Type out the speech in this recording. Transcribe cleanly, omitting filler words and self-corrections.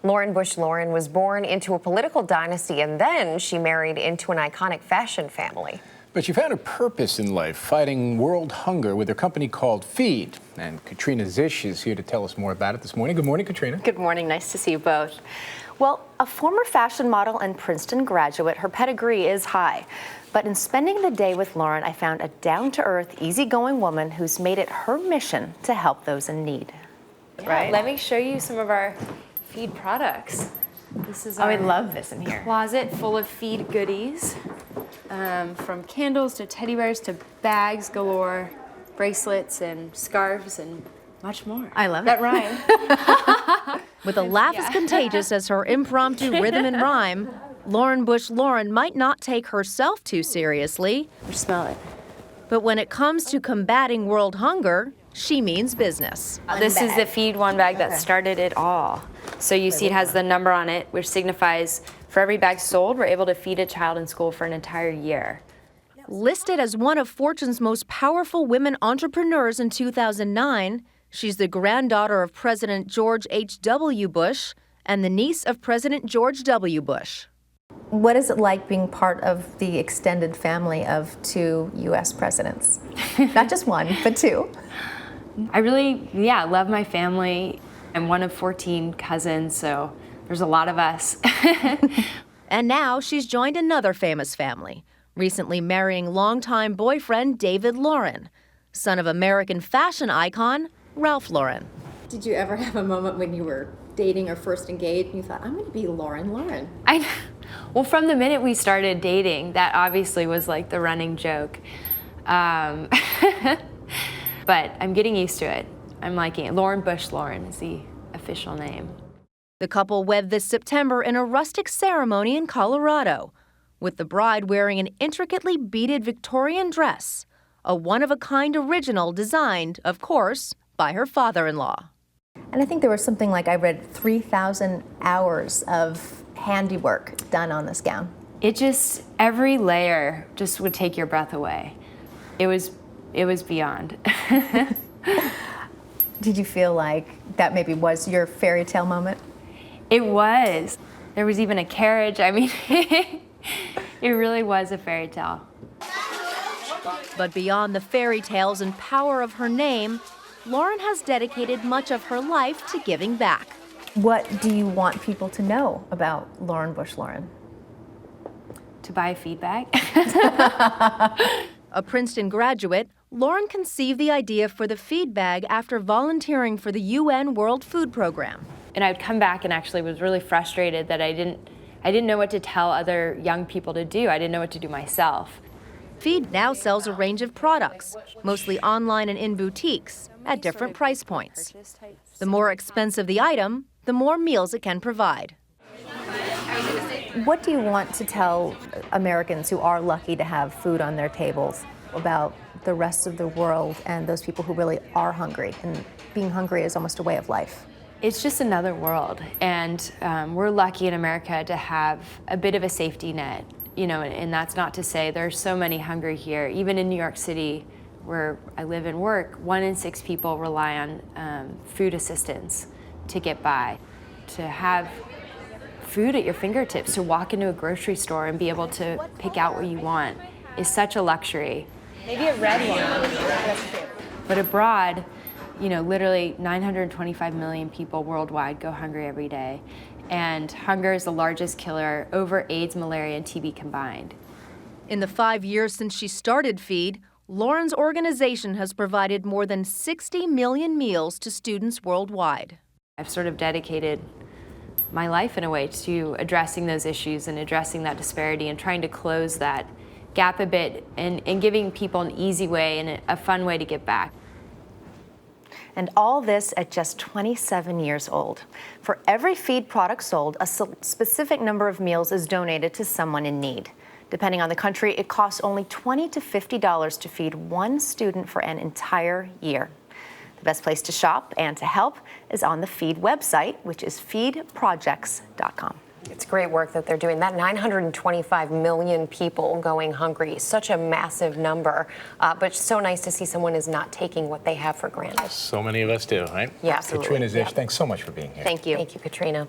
Lauren Bush Lauren was born into a political dynasty, and then she married into an iconic fashion family. But she found a purpose in life, fighting world hunger with her company called Feed. And Katrina Szish is here to tell us more about it this morning. Good morning, Katrina. Good morning. Nice to see you both. Well, a former fashion model and Princeton graduate, her pedigree is high. But in spending the day with Lauren, I found a down-to-earth, easygoing woman who's made it her mission to help those in need. Yeah, right? Let me show you some of our Feed products. This is I our love this in here. closet full of Feed goodies, from candles to teddy bears to bags galore, bracelets and scarves and much more. I love that it. rhyme. With a laugh as contagious as her impromptu rhythm and rhyme, Lauren Bush Lauren might not take herself too seriously. Smell it. But when it comes to combating world hunger, she means business. This is the Feed one bag that started it all. So you see it has the number on it, which signifies for every bag sold, we're able to feed a child in school for an entire year. Listed as one of Fortune's most powerful women entrepreneurs in 2009, she's the granddaughter of President George H.W. Bush and the niece of President George W. Bush. What is it like being part of the extended family of two U.S. presidents? Not just one, but two. I really, love my family. I'm one of 14 cousins, so there's a lot of us. And now she's joined another famous family, recently marrying longtime boyfriend David Lauren, son of American fashion icon Ralph Lauren. Did you ever have a moment when you were dating or first engaged and you thought, I'm going to be Lauren? Well, from the minute we started dating, that obviously was like the running joke. But I'm getting used to it. I'm liking it. Lauren Bush Lauren is the official name. The couple wed this September in a rustic ceremony in Colorado, with the bride wearing an intricately beaded Victorian dress, a one-of-a-kind original designed, of course, by her father-in-law. And I think there was something like, I read 3,000 hours of handiwork done on this gown. It just, every layer just would take your breath away. It was beyond. Did you feel like that maybe was your fairy tale moment? It was. There was even a carriage. I mean, it really was a fairy tale. But beyond the fairy tales and power of her name, Lauren has dedicated much of her life to giving back. What do you want people to know about Lauren Bush Lauren? To buy a Feed bag. A Princeton graduate, Lauren conceived the idea for the Feed bag after volunteering for the UN World Food Program. And I would come back and actually was really frustrated that I didn't know what to tell other young people to do. I didn't know what to do myself. Feed now sells a range of products, mostly online and in boutiques, at different price points. The more expensive the item, the more meals it can provide. What do you want to tell Americans who are lucky to have food on their tables about the rest of the world and those people who really are hungry, and being hungry is almost a way of life? It's just another world, and we're lucky in America to have a bit of a safety net, and that's not to say there's so many hungry here. Even in New York City, where I live and work, 1 in 6 people rely on food assistance to get by. To have food at your fingertips, to walk into a grocery store and be able to pick out what you want is such a luxury. Maybe a red one. But abroad, literally 925 million people worldwide go hungry every day. And hunger is the largest killer over AIDS, malaria, and TB combined. In the 5 years since she started Feed, Lauren's organization has provided more than 60 million meals to students worldwide. I've sort of dedicated my life in a way to addressing those issues and addressing that disparity and trying to close that gap a bit and giving people an easy way and a fun way to give back. And all this at just 27 years old. For every Feed product sold, a specific number of meals is donated to someone in need. Depending on the country, it costs only $20 to $50 to feed one student for an entire year. The best place to shop and to help is on the Feed website, which is feedprojects.com. It's great work that they're doing. That 925 million people going hungry, such a massive number, but so nice to see someone is not taking what they have for granted. So many of us do, right? Yeah, absolutely. Katrina Szish, Yeah. thanks so much for being here. Thank you. Thank you, Katrina.